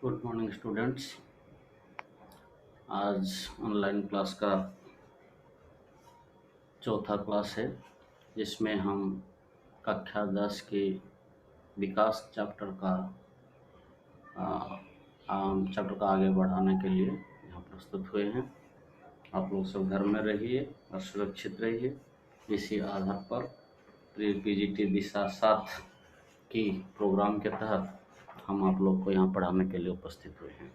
Good morning students. आज online class का चौथा क्लास है जिसमें हम कक्षा 10 के विकास चैप्टर का आगे बढ़ाने के लिए यहाँ प्रस्तुत हुए हैं। आप लोग सब घर में रहिए और सुरक्षित रहिए। इसी आधार पर पीजीटी दिशा 7 की प्रोग्राम के तहत हम आप लोग को यहाँ पढ़ाने के लिए उपस्थित हुए हैं।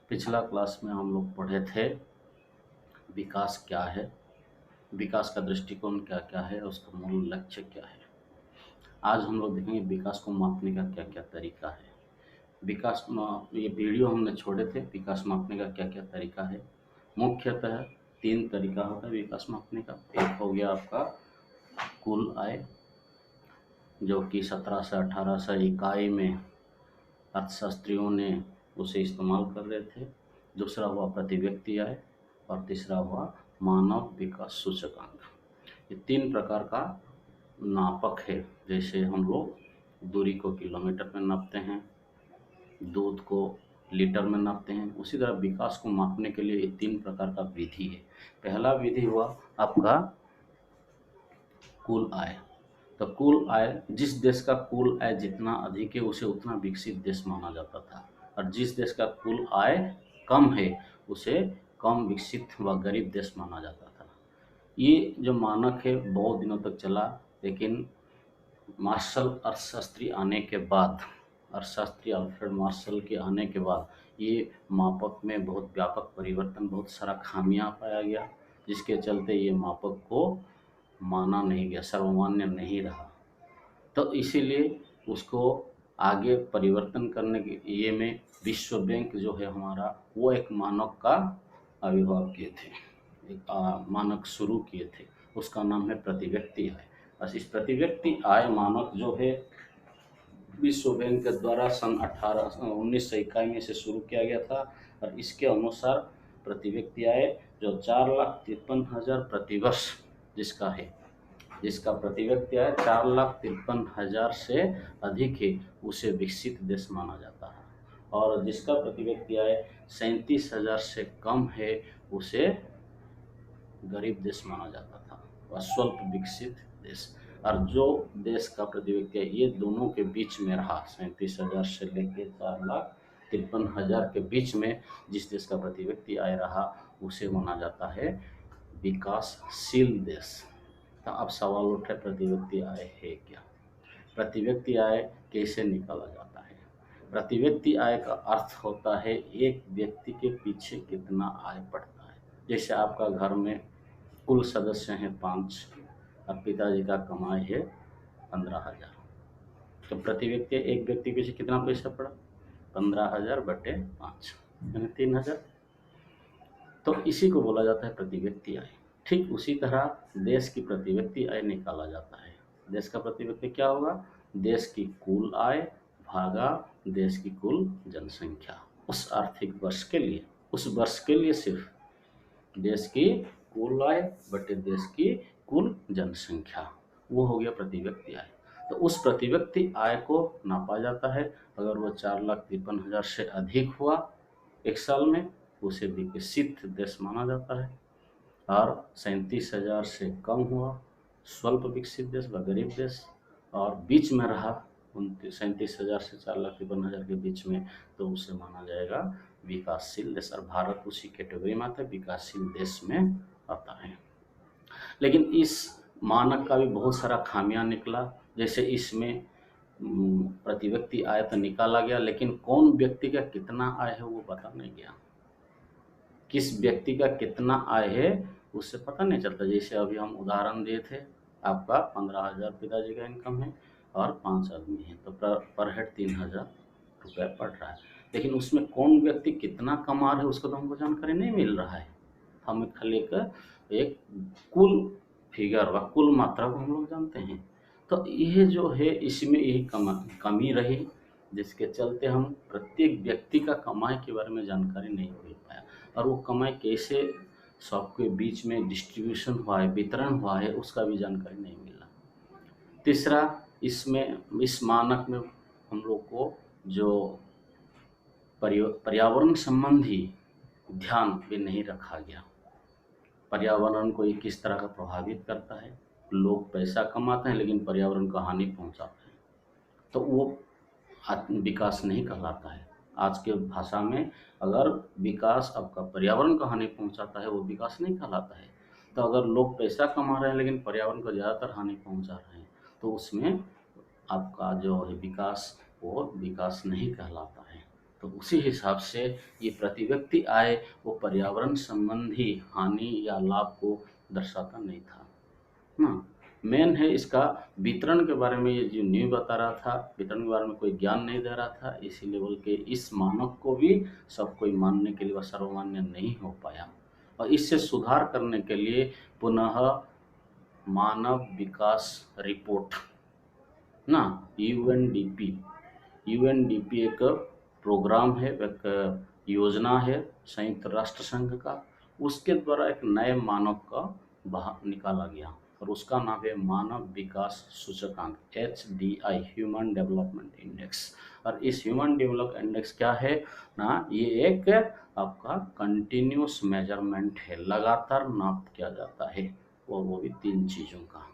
पिछला क्लास में हम लोग पढ़े थे विकास क्या है, विकास का दृष्टिकोण क्या क्या है, उसका मूल लक्ष्य क्या है। आज हम लोग देखेंगे विकास को मापने का क्या क्या तरीका है। ये वीडियो हमने छोड़े थे विकास मापने का क्या क्या तरीका है। मुख्यतः 3 तरीका होता है विकास मापने का। एक हो गया आपका कुल आय, जो कि 1700 इकाई में अर्थशास्त्रियों ने उसे इस्तेमाल कर रहे थे। दूसरा हुआ प्रति व्यक्ति आय और तीसरा हुआ मानव विकास सूचकांक। ये 3 प्रकार का नापक है। जैसे हम लोग दूरी को किलोमीटर में नापते हैं, दूध को लीटर में नापते हैं, उसी तरह विकास को मापने के लिए ये 3 प्रकार का विधि है। पहला विधि हुआ आपका कुल आय। तो कुल आय, जिस देश का कुल आय जितना अधिक है उसे उतना विकसित देश माना जाता था, और जिस देश का कुल आय कम है उसे कम विकसित व गरीब देश माना जाता था। ये जो मानक है बहुत दिनों तक चला, लेकिन मार्शल अर्थशास्त्री आने के बाद, अर्थशास्त्री अल्फ्रेड मार्शल के आने के बाद ये मापक में बहुत व्यापक परिवर्तन, बहुत सारा खामियां पाया गया, जिसके चलते ये मापक को माना नहीं गया, सर्वमान्य नहीं रहा। तो इसीलिए उसको आगे परिवर्तन करने के ये में विश्व बैंक जो है हमारा, वो एक मानक का आविर्भाव किए थे, एक मानक शुरू किए थे। उसका नाम है प्रति व्यक्ति आय। बस इस प्रति व्यक्ति आय मानक जो है विश्व बैंक के द्वारा सन 1951 में से शुरू किया गया था, और इसके अनुसार प्रति व्यक्ति आय जो 4,53,000 प्रति वर्ष जिसका है, जिसका प्रति व्यक्ति आय 4,53,000 से अधिक है उसे विकसित देश माना जाता है, और जिसका प्रति व्यक्ति आय 37,000 से कम है उसे गरीब देश माना जाता था, वह स्वल्प विकसित देश। और जो देश का प्रति व्यक्ति आय ये दोनों के बीच में रहा, 37,000 से लेकर 4,53,000 के बीच में जिस देश का प्रति व्यक्ति आय रहा उसे माना जाता है विकासशील देश। तो अब सवाल उठे प्रति व्यक्ति आय है क्या, प्रति व्यक्ति आय कैसे निकाला जाता है। प्रति व्यक्ति आय का अर्थ होता है एक व्यक्ति के पीछे कितना आय पड़ता है। जैसे आपका घर में कुल सदस्य हैं 5 और पिताजी का कमाई है 15,000, तो प्रति व्यक्ति एक व्यक्ति के पीछे कितना पैसा पड़ा, 15,000 बटे 5 यानी 3,000। तो इसी को बोला जाता है प्रति व्यक्ति आय। ठीक उसी तरह देश की प्रति व्यक्ति आय निकाला जाता है। देश का प्रति व्यक्ति क्या होगा, देश की कुल आय भागा देश की कुल जनसंख्या, उस आर्थिक वर्ष के लिए, उस वर्ष के लिए सिर्फ देश की कुल आय बटे देश की कुल जनसंख्या, वो हो गया प्रति व्यक्ति आय। तो उस प्रति व्यक्ति आय को नापा जाता है। अगर वो 4,53,000 से अधिक हुआ एक साल में उसे विकसित देश माना जाता है, और 37,000 से कम हुआ स्वल्प विकसित देश व गरीब देश, और बीच में रहा 37,000 से 4,53,000 के बीच में तो उसे माना जाएगा विकासशील देश, और भारत उसी कैटेगरी में आता है, विकासशील देश में आता है। लेकिन इस मानक का भी बहुत सारा खामियां निकला। जैसे इसमें प्रति व्यक्ति आय तो निकाला गया, लेकिन कौन व्यक्ति का कितना आय है वो पता नहीं गया, किस व्यक्ति का कितना आय है उससे पता नहीं चलता। जैसे अभी हम उदाहरण दिए थे, आपका 15,000 पिताजी का इनकम है और 5 आदमी हैं, तो पर हेड 3,000 रुपया पड़ रहा है, लेकिन उसमें कौन व्यक्ति कितना कमा रहे उसको तो हमको जानकारी नहीं मिल रहा है। हम खाली एक कुल फिगर व कुल मात्रा को हम लोग जानते हैं। तो यह जो है इसमें यही कमी रही, जिसके चलते हम प्रत्येक व्यक्ति का कमाई के बारे में जानकारी नहीं हो पाया, और वो कमाई कैसे सबके बीच में डिस्ट्रीब्यूशन हुआ है, वितरण हुआ है, उसका भी जानकारी नहीं मिला। तीसरा, इसमें इस मानक में हम लोग को जो पर्यावरण संबंधी ध्यान भी नहीं रखा गया। पर्यावरण को ये किस तरह का प्रभावित करता है। लोग पैसा कमाते हैं लेकिन पर्यावरण को हानि पहुंचाते हैं, तो वो विकास नहीं कहलाता है। आज के भाषा में अगर विकास आपका पर्यावरण को हानि पहुंचाता है वो विकास नहीं कहलाता है। तो अगर लोग पैसा कमा रहे हैं लेकिन पर्यावरण को ज़्यादातर हानि पहुंचा रहे हैं तो उसमें आपका जो है विकास वो विकास नहीं कहलाता है। तो उसी हिसाब से ये प्रति व्यक्ति आय वो पर्यावरण संबंधी हानि या लाभ को दर्शाता नहीं था ना। मेन है इसका वितरण के बारे में, ये जो न्यू बता रहा था वितरण के बारे में कोई ज्ञान नहीं दे रहा था, इसी लेवल के इस मानक को भी सब कोई मानने के लिए वह सर्वमान्य नहीं हो पाया। और इससे सुधार करने के लिए पुनः मानव विकास रिपोर्ट ना, यूएनडीपी एक प्रोग्राम है, एक योजना है संयुक्त राष्ट्र संघ का, उसके द्वारा एक नए मानक का बाहर निकाला गया और उसका नाम है मानव विकास सूचकांक HDI, ह्यूमन डेवलपमेंट इंडेक्स। और इस ह्यूमन डेवलपमेंट इंडेक्स क्या है ना, ये एक आपका कंटिन्यूस मेजरमेंट है, लगातार नाप किया जाता है, वो भी 3 चीज़ों का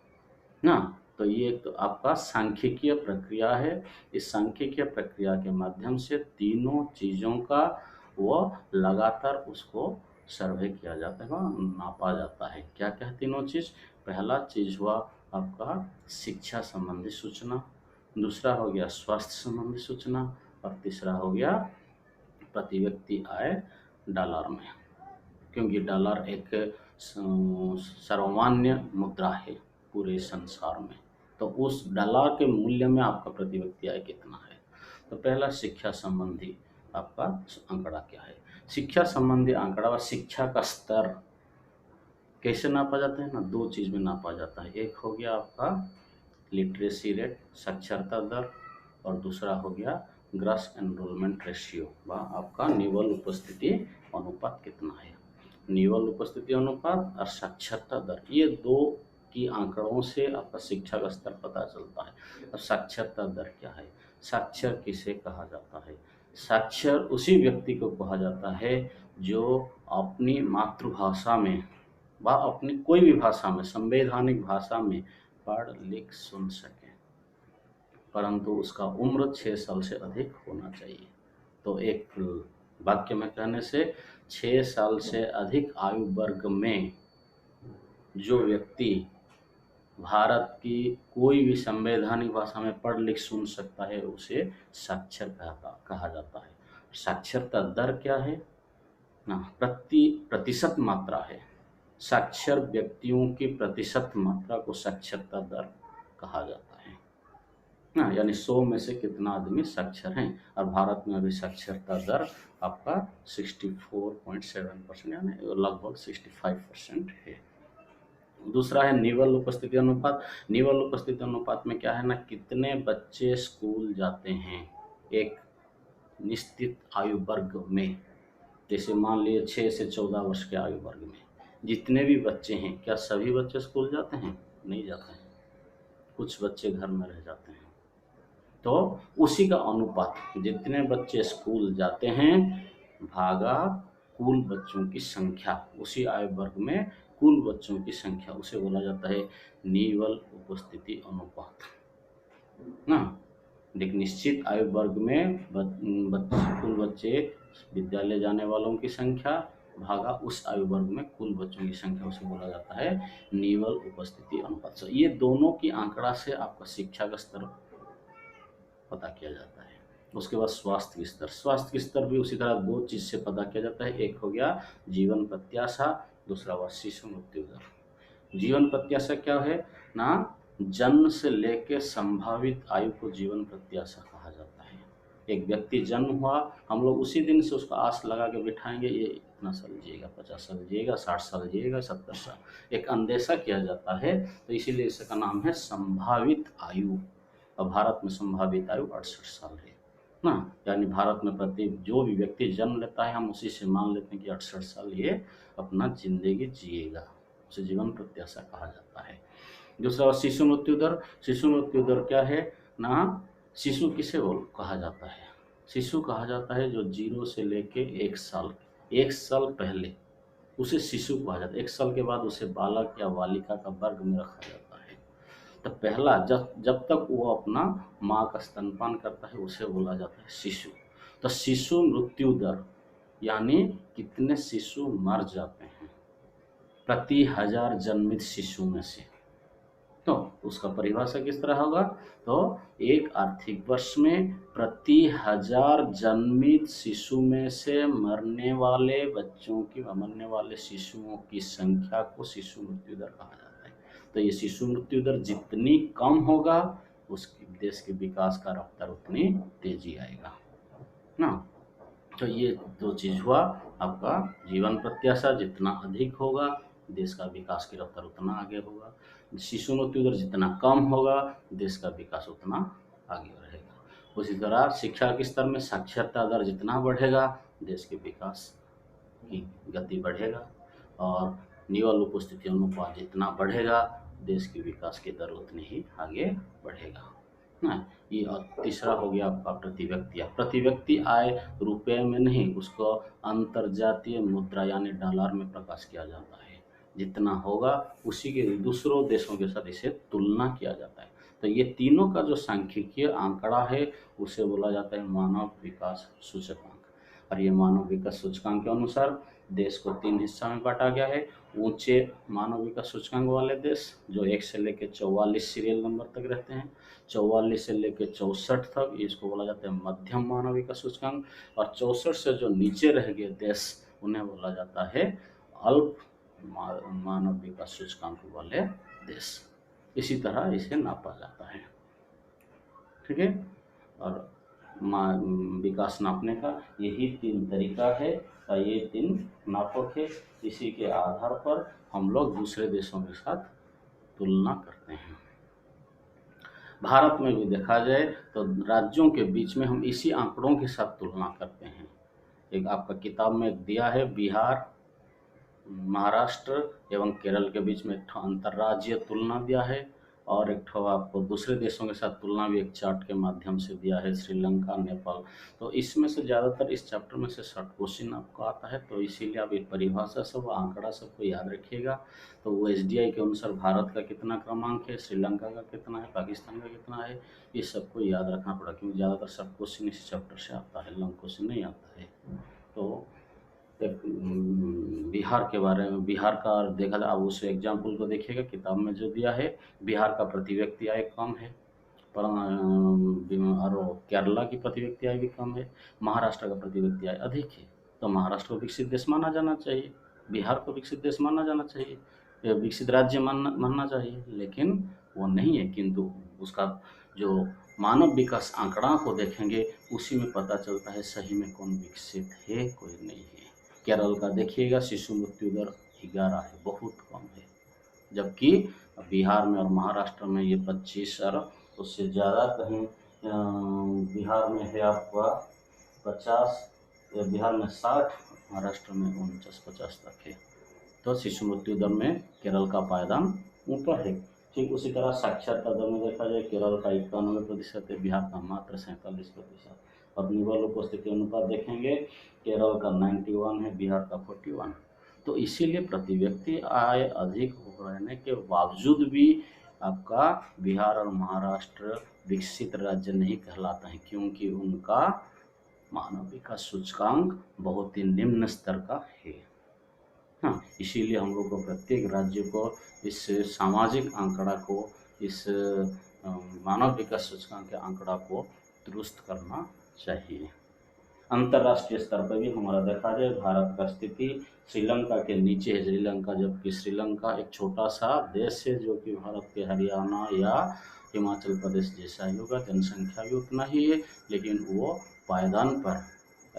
ना। तो ये तो आपका सांख्यिकीय प्रक्रिया है। इस सांख्यिकीय प्रक्रिया के माध्यम से तीनों चीज़ों का वो लगातार उसको सर्वे किया जाता है, नापा जाता है। क्या क्या तीनों चीज़, पहला चीज़ हुआ आपका शिक्षा संबंधी सूचना, दूसरा हो गया स्वास्थ्य संबंधी सूचना और तीसरा हो गया प्रति व्यक्ति आय डॉलर में, क्योंकि डॉलर एक सर्वमान्य मुद्रा है पूरे संसार में। तो उस डॉलर के मूल्य में आपका प्रति व्यक्ति आय कितना है। तो पहला शिक्षा संबंधी आपका आंकड़ा क्या है। शिक्षा संबंधी आंकड़ा व शिक्षा का स्तर कैसे नापा जाता है ना, 2 चीज़ में नापा जाता है। एक हो गया आपका लिटरेसी रेट, साक्षरता दर, और दूसरा हो गया ग्रॉस एनरोलमेंट रेशियो व आपका निवल उपस्थिति अनुपात कितना है। निवल उपस्थिति अनुपात और साक्षरता दर, ये 2 की आंकड़ों से आपका शिक्षा का स्तर पता चलता है। अब साक्षरता दर क्या है, साक्षर किसे कहा जाता है। साक्षर उसी व्यक्ति को कहा जाता है जो अपनी मातृभाषा में व अपनी कोई भी भाषा में, संवैधानिक भाषा में पढ़ लिख सुन सके, परंतु उसका उम्र 6 साल से अधिक होना चाहिए। तो एक वाक्य में कहने से 6 साल से अधिक आयु वर्ग में जो व्यक्ति भारत की कोई भी संवैधानिक भाषा में पढ़ लिख सुन सकता है उसे साक्षर कहा जाता है। साक्षरता दर क्या है ना, प्रतिशत मात्रा है। साक्षर व्यक्तियों की प्रतिशत मात्रा को साक्षरता दर कहा जाता है ना, यानी 100 में से कितना आदमी साक्षर हैं। और भारत में अभी साक्षरता दर आपका 64.7% यानी लगभग 65% है। दूसरा है निवल उपस्थिति अनुपात। निवल उपस्थिति अनुपात में क्या है ना, कितने बच्चे स्कूल जाते हैं एक निश्चित आयु वर्ग में। जैसे मान लिए 6 से 14 वर्ष के आयु वर्ग में जितने भी बच्चे हैं, क्या सभी बच्चे स्कूल जाते हैं? नहीं जाते हैं, कुछ बच्चे घर में रह जाते हैं। तो उसी का अनुपात, जितने बच्चे स्कूल जाते हैं भागा कुल बच्चों की संख्या, उसी आयु वर्ग में कुल बच्चों की संख्या, उसे बोला जाता है निवल उपस्थिति अनुपात ना। एक निश्चित आयु वर्ग में कुल बच्चे विद्यालय जाने वालों की संख्या भागा उस आयु वर्ग में कुल बच्चों की संख्या, उसे बोला जाता है निवल उपस्थिति अनुपात। So, ये दोनों की आंकड़ा से आपका शिक्षा का स्तर पता किया जाता है। उसके बाद स्वास्थ्य के स्तर, स्वास्थ्य के स्तर भी उसी तरह 2 चीज़ से पता किया जाता है। एक हो गया जीवन प्रत्याशा, दूसरा हुआ शिशु मृत्यु दर। जीवन प्रत्याशा क्या है ना, जन्म से लेकर संभावित आयु को जीवन प्रत्याशा कहा जाता है। एक व्यक्ति जन्म हुआ, हम लोग उसी दिन से उसका आस लगा के बिठाएंगे, ये इतना साल जिएगा, 50 साल जिएगा, 60 साल जिएगा, 70 साल, एक अंदेशा किया जाता है। तो इसीलिए इसका नाम है संभावित आयु। और भारत में संभावित आयु 68 साल है ना, यानी भारत में प्रति जो भी व्यक्ति जन्म लेता है हम उसी से मान लेते हैं कि 68 साल ये अपना जिंदगी जिएगा, उसे जीवन प्रत्याशा कहा जाता है। दूसरा शिशु मृत्यु दर। शिशु मृत्यु दर क्या है ना, शिशु किसे कहा जाता है शिशु कहा जाता है जो 0 से लेके 1 साल पहले उसे शिशु कहा जाता है। 1 साल के बाद उसे बालक या बालिका का वर्ग में रखा जाता है। तो पहला जब जब तक वो अपना माँ का स्तनपान करता है उसे बोला जाता है शिशु। तो शिशु मृत्यु दर यानी कितने शिशु मर जाते हैं प्रति 1000 जन्मित शिशु में से। तो उसका परिभाषा किस तरह होगा, तो एक आर्थिक वर्ष में प्रति 1000 जन्मित शिशु में से मरने वाले शिशुओं की संख्या को शिशु मृत्यु दर कहा जाता है। तो ये शिशु मृत्यु दर जितनी कम होगा उसकी देश के विकास का रफ्तार उतनी तेजी आएगा ना। तो ये दो चीज हुआ, आपका जीवन प्रत्याशा जितना अधिक होगा देश का विकास की रफ्तार उतना आगे होगा, शिशु मृत्यु दर जितना कम होगा देश का विकास उतना आगे रहेगा। उसी तरह शिक्षा के स्तर में साक्षरता दर जितना बढ़ेगा देश के विकास की गति बढ़ेगा, और निवल उपस्थिति अनुपात जितना बढ़ेगा देश के विकास की दर उतनी ही आगे बढ़ेगा ना। ये और तीसरा हो गया आपका प्रति व्यक्ति आय रुपए में नहीं, उसको अंतर्जातीय मुद्रा यानी डॉलर में प्रकाश किया जाता है। जितना होगा उसी के दूसरों देशों के साथ इसे तुलना किया जाता है। तो ये तीनों का जो सांख्यिकीय आंकड़ा है उसे बोला जाता है मानव विकास सूचकांक। और ये मानव विकास सूचकांक के अनुसार देश को 3 हिस्सा में बांटा गया है। ऊंचे मानव विकास सूचकांक वाले देश जो 1 से लेकर 44 सीरियल नंबर तक रहते हैं, 44 से लेकर 64 तक इसको बोला जाता है मध्यम मानव विकास सूचकांक, और 64 से जो नीचे रह गए देश उन्हें बोला जाता है अल्प मानव विकास सूचकांक वाले देश। इसी तरह इसे नापा जाता है, ठीक है। और विकास नापने का यही 3 तरीका है और ये 3 मापक है। इसी के आधार पर हम लोग दूसरे देशों के साथ तुलना करते हैं। भारत में भी देखा जाए तो राज्यों के बीच में हम इसी आंकड़ों के साथ तुलना करते हैं। एक आपका किताब में दिया है बिहार, महाराष्ट्र एवं केरल के बीच में एक अंतर्राज्यीय तुलना दिया है, और एक ठो आपको दूसरे देशों के साथ तुलना भी एक चार्ट के माध्यम से दिया है, श्रीलंका, नेपाल। तो इसमें से ज़्यादातर इस चैप्टर में से शॉर्ट क्वेश्चन आपको आता है, तो इसीलिए आप ये परिभाषा सब आंकड़ा सबको याद रखिएगा। तो वो SDI के अनुसार भारत का कितना क्रमांक है, श्रीलंका का कितना है, पाकिस्तान का कितना है, ये सबको याद रखना पड़ा, क्योंकि ज़्यादातर शॉर्ट क्वेश्चन इस चैप्टर से आता है, लॉन्ग क्वेश्चन नहीं आता है। तो बिहार के बारे में, बिहार का देखा जाए, अब उस एग्जाम्पल को देखिएगा किताब में जो दिया है, बिहार का प्रति व्यक्ति आय कम है, पर और केरला की प्रति व्यक्ति आय भी कम है, महाराष्ट्र का प्रति व्यक्ति आय अधिक है। तो महाराष्ट्र को विकसित देश माना जाना चाहिए, बिहार को विकसित देश माना जाना चाहिए, विकसित राज्य मानना चाहिए, लेकिन वो नहीं है। किंतु उसका जो मानव विकास आंकड़ा को देखेंगे उसी में पता चलता है सही में कौन विकसित है, कोई नहीं है। केरल का देखिएगा शिशु मृत्यु दर 11 है, बहुत कम है, जबकि बिहार में और महाराष्ट्र में ये 25 और उससे ज़्यादा, कहीं बिहार में है आपका 50, बिहार में 60, महाराष्ट्र में 49-50 तक है। तो शिशु मृत्यु दर में केरल का पायदान ऊपर है। ठीक उसी तरह साक्षरता दर में देखा जाए केरल का 91% है, बिहार का मात्र 47%। और निवल उपस्थिति अनुपात देखेंगे केरल का 91 है, बिहार का 41। तो इसीलिए प्रति व्यक्ति आय अधिक रहने के बावजूद भी आपका बिहार और महाराष्ट्र विकसित राज्य नहीं कहलाता है, क्योंकि उनका मानव विकास सूचकांक बहुत ही निम्न स्तर का है। हाँ, इसीलिए हम लोग को प्रत्येक राज्य को इस सामाजिक आंकड़ा को, इस मानव विकास सूचकांक के आंकड़ा को दुरुस्त करना चाहिए। अंतर्राष्ट्रीय स्तर पर भी हमारा देखा जाए भारत का स्थिति श्रीलंका के नीचे है। श्रीलंका, जबकि श्रीलंका एक छोटा सा देश है जो कि भारत के हरियाणा या हिमाचल प्रदेश जैसा ही होगा, जनसंख्या भी उतना ही है, लेकिन वो पायदान पर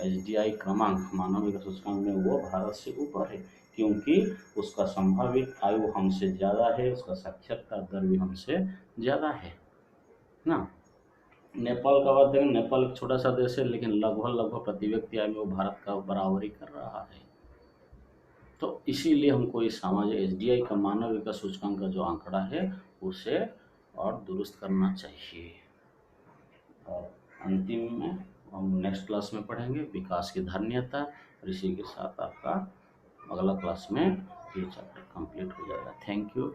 SDI क्रमांक मानव विकास सूचकांक में वो भारत से ऊपर है, क्योंकि उसका संभावित आयु हमसे ज़्यादा है, उसका साक्षरता दर भी हमसे ज़्यादा है ना। नेपाल का बात देखें, नेपाल एक छोटा सा देश है, लेकिन लगभग प्रति व्यक्ति आय में वो भारत का बराबरी कर रहा है। तो इसीलिए हमको इस सामाजिक SDI का मानव विकास सूचकांक का जो आंकड़ा है उसे और दुरुस्त करना चाहिए। और अंतिम में हम नेक्स्ट क्लास में पढ़ेंगे विकास की धारणीयता, और इसी के साथ आपका अगला क्लास में ये चैप्टर कंप्लीट हो जाएगा। Thank you.